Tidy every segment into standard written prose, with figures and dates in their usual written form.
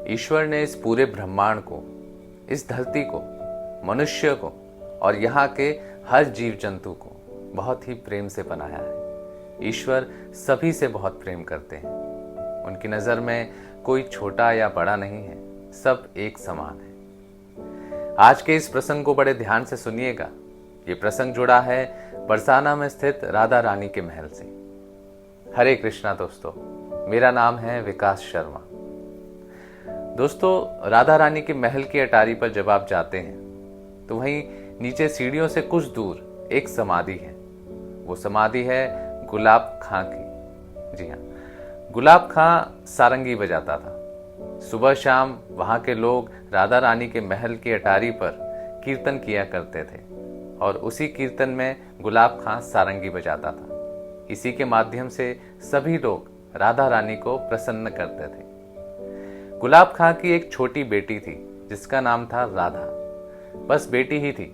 ईश्वर ने इस पूरे ब्रह्मांड को, इस धरती को, मनुष्य को और यहाँ के हर जीव जंतु को बहुत ही प्रेम से बनाया है। ईश्वर सभी से बहुत प्रेम करते हैं। उनकी नज़र में कोई छोटा या बड़ा नहीं है, सब एक समान है। आज के इस प्रसंग को बड़े ध्यान से सुनिएगा। ये प्रसंग जुड़ा है बरसाना में स्थित राधा रानी के महल से। हरे कृष्णा दोस्तों, मेरा नाम है विकास शर्मा। दोस्तों, राधा रानी के महल की अटारी पर जब आप जाते हैं तो वहीं नीचे सीढ़ियों से कुछ दूर एक समाधि है। वो समाधि है गुलाब खां की। जी हाँ, गुलाब खां सारंगी बजाता था। सुबह शाम वहाँ के लोग राधा रानी के महल की अटारी पर कीर्तन किया करते थे और उसी कीर्तन में गुलाब खां सारंगी बजाता था। इसी के माध्यम से सभी लोग राधा रानी को प्रसन्न करते थे। गुलाब खां की एक छोटी बेटी थी जिसका नाम था राधा। बस बेटी ही थी,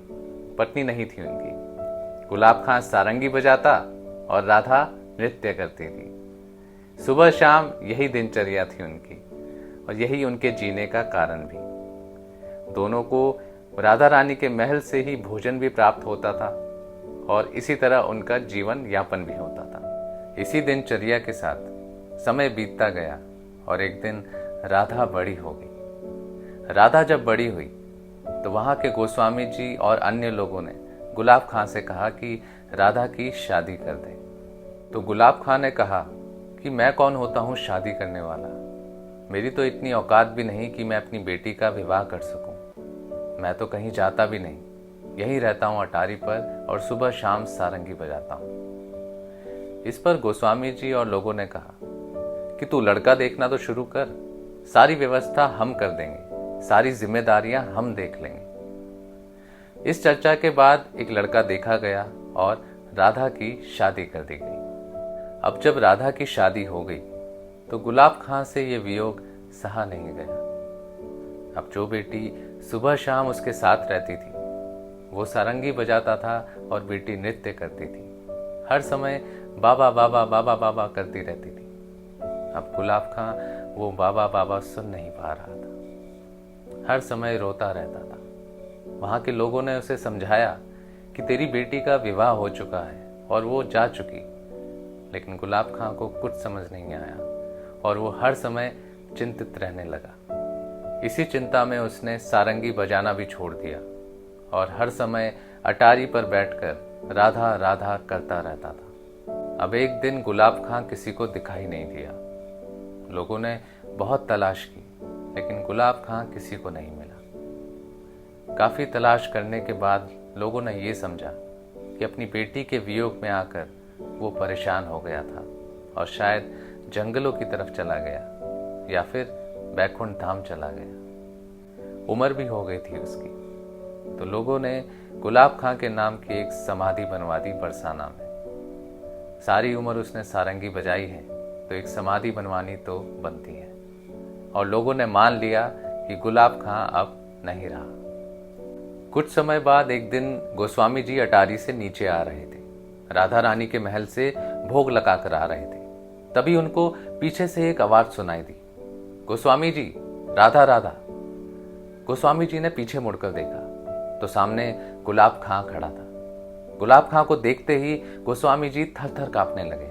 पत्नी नहीं थी उनकी। गुलाब खां सारंगी बजाता और राधा नृत्य करती थी। सुबह शाम यही दिनचर्या थी उनकी और यही उनके जीने का कारण भी। दोनों को राधा रानी के महल से ही भोजन भी प्राप्त होता था और इसी तरह उनका जीवन यापन भी होता था। इसी दिनचर्या के साथ समय बीतता गया और एक दिन राधा बड़ी हो गई। राधा जब बड़ी हुई तो वहाँ के गोस्वामी जी और अन्य लोगों ने गुलाब खां से कहा कि राधा की शादी कर दें। तो गुलाब खां ने कहा कि मैं कौन होता हूँ शादी करने वाला। मेरी तो इतनी औकात भी नहीं कि मैं अपनी बेटी का विवाह कर सकूं। मैं तो कहीं जाता भी नहीं, यहीं रहता हूँ अटारी पर और सुबह शाम सारंगी बजाता हूँ। इस पर गोस्वामी जी और लोगों ने कहा कि तू लड़का देखना तो शुरू कर, सारी व्यवस्था हम कर देंगे, सारी जिम्मेदारियां हम देख लेंगे। इस चर्चा के बाद एक लड़का देखा गया और राधा की शादी कर दी गई। अब जब राधा की शादी हो गई तो गुलाब खां से ये वियोग सहा नहीं गया। अब जो बेटी सुबह शाम उसके साथ रहती थी वो सारंगी बजाता था और बेटी नृत्य करती थी। हर समय बाबा बाबा बाबा बाबा करती रहती थी। अब गुलाब खां वो बाबा बाबा सुन नहीं पा रहा था, हर समय रोता रहता था। वहाँ के लोगों ने उसे समझाया कि तेरी बेटी का विवाह हो चुका है और वो जा चुकी, लेकिन गुलाब खां को कुछ समझ नहीं आया और वो हर समय चिंतित रहने लगा। इसी चिंता में उसने सारंगी बजाना भी छोड़ दिया और हर समय अटारी पर बैठकर राधा राधा करता रहता था। अब एक दिन गुलाब खां किसी को दिखाई नहीं दिया। लोगों ने बहुत तलाश की लेकिन गुलाब खां किसी को नहीं मिला। काफी तलाश करने के बाद लोगों ने ये समझा कि अपनी बेटी के वियोग में आकर वो परेशान हो गया था और शायद जंगलों की तरफ चला गया या फिर बैकुंठ धाम चला गया। उम्र भी हो गई थी उसकी, तो लोगों ने गुलाब खां के नाम की एक समाधि बनवा दी बरसाना में। सारी उम्र उसने सारंगी बजाई है तो एक समाधि बनवानी तो बनती है और लोगों ने मान लिया कि गुलाब खां अब नहीं रहा। कुछ समय बाद एक दिन गोस्वामी जी अटारी से नीचे आ रहे थे, राधा रानी के महल से भोग लगाकर आ रहे थे। तभी उनको पीछे से एक आवाज सुनाई दी, गोस्वामी जी, राधा राधा। गोस्वामी जी ने पीछे मुड़कर देखा तो सामने गुलाब खां खड़ा था। गुलाब खां को देखते ही गोस्वामी जी थर थर कांपने लगे।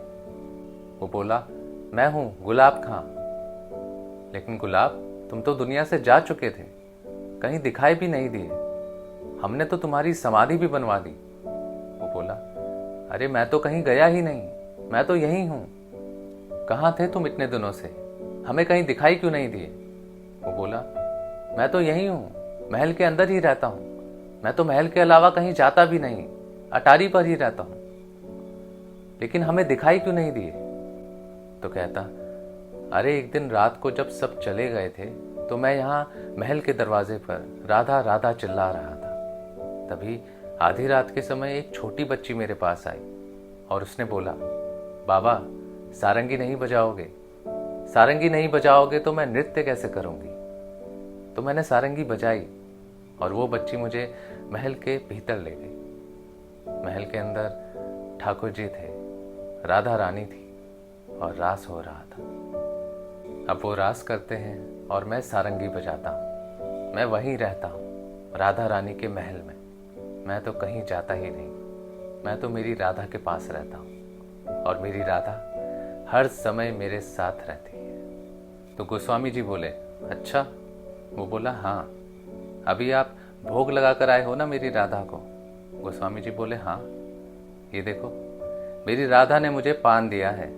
वो बोला, मैं हूं गुलाब खां। लेकिन गुलाब, तुम तो दुनिया से जा चुके थे, कहीं दिखाई भी नहीं दिए। हमने तो तुम्हारी समाधि भी बनवा दी। वो बोला, अरे मैं तो कहीं गया ही नहीं, मैं तो यहीं हूं। कहाँ थे तुम इतने दिनों से, हमें कहीं दिखाई क्यों नहीं दिए? वो बोला, मैं तो यहीं हूं, महल के अंदर ही रहता हूं। मैं तो महल के अलावा कहीं जाता भी नहीं, अटारी पर ही रहता हूं। लेकिन हमें दिखाई क्यों नहीं दिए? तो कहता, अरे एक दिन रात को जब सब चले गए थे तो मैं यहाँ महल के दरवाजे पर राधा राधा चिल्ला रहा था। तभी आधी रात के समय एक छोटी बच्ची मेरे पास आई और उसने बोला, बाबा सारंगी नहीं बजाओगे? सारंगी नहीं बजाओगे तो मैं नृत्य कैसे करूंगी? तो मैंने सारंगी बजाई और वो बच्ची मुझे महल के भीतर ले गई। महल के अंदर ठाकुर जी थे, राधा रानी थी और रास हो रहा था। अब वो रास करते हैं और मैं सारंगी बजाता हूँ। मैं वहीं रहता हूँ, राधा रानी के महल में। मैं तो कहीं जाता ही नहीं, मैं तो मेरी राधा के पास रहता हूँ और मेरी राधा हर समय मेरे साथ रहती है। तो गोस्वामी जी बोले, अच्छा? वो बोला, हाँ। अभी आप भोग लगा कर आए हो ना मेरी राधा को? गोस्वामी जी बोले, हाँ। ये देखो, मेरी राधा ने मुझे पान दिया है।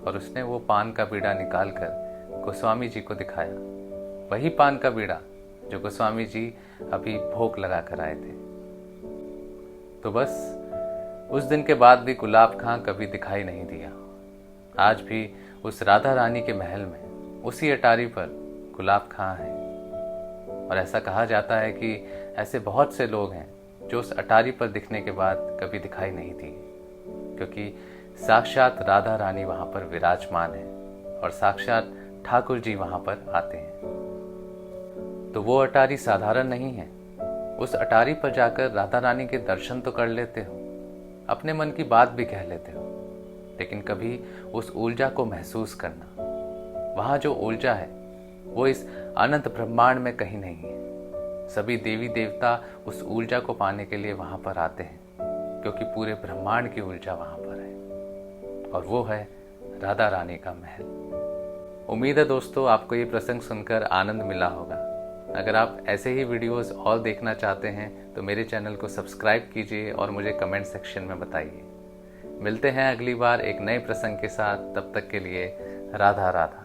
और उसने वो पान का बीड़ा निकाल कर गोस्वामी जी को दिखाया, वही पान का बीड़ा जो गोस्वामी जी अभी भोग लगा कर आए थे। तो बस उस दिन के बाद भी गुलाब खां कभी दिखाई नहीं दिया। आज भी उस राधा रानी के महल में उसी अटारी पर गुलाब खां है। और ऐसा कहा जाता है कि ऐसे बहुत से लोग हैं जो उस अटारी पर दिखने के बाद कभी दिखाई नहीं दिए, क्योंकि साक्षात राधा रानी वहां पर विराजमान है और साक्षात ठाकुर जी वहां पर आते हैं। तो वो अटारी साधारण नहीं है। उस अटारी पर जाकर राधा रानी के दर्शन तो कर लेते हो, अपने मन की बात भी कह लेते हो, लेकिन कभी उस ऊर्जा को महसूस करना, वहां जो ऊर्जा है वो इस अनंत ब्रह्मांड में कहीं नहीं है। सभी देवी देवता उस ऊर्जा को पाने के लिए वहां पर आते हैं, क्योंकि पूरे ब्रह्मांड की ऊर्जा वहां पर है और वो है राधा रानी का महल। उम्मीद है दोस्तों आपको ये प्रसंग सुनकर आनंद मिला होगा। अगर आप ऐसे ही वीडियोस और देखना चाहते हैं तो मेरे चैनल को सब्सक्राइब कीजिए और मुझे कमेंट सेक्शन में बताइए। मिलते हैं अगली बार एक नए प्रसंग के साथ। तब तक के लिए राधा राधा।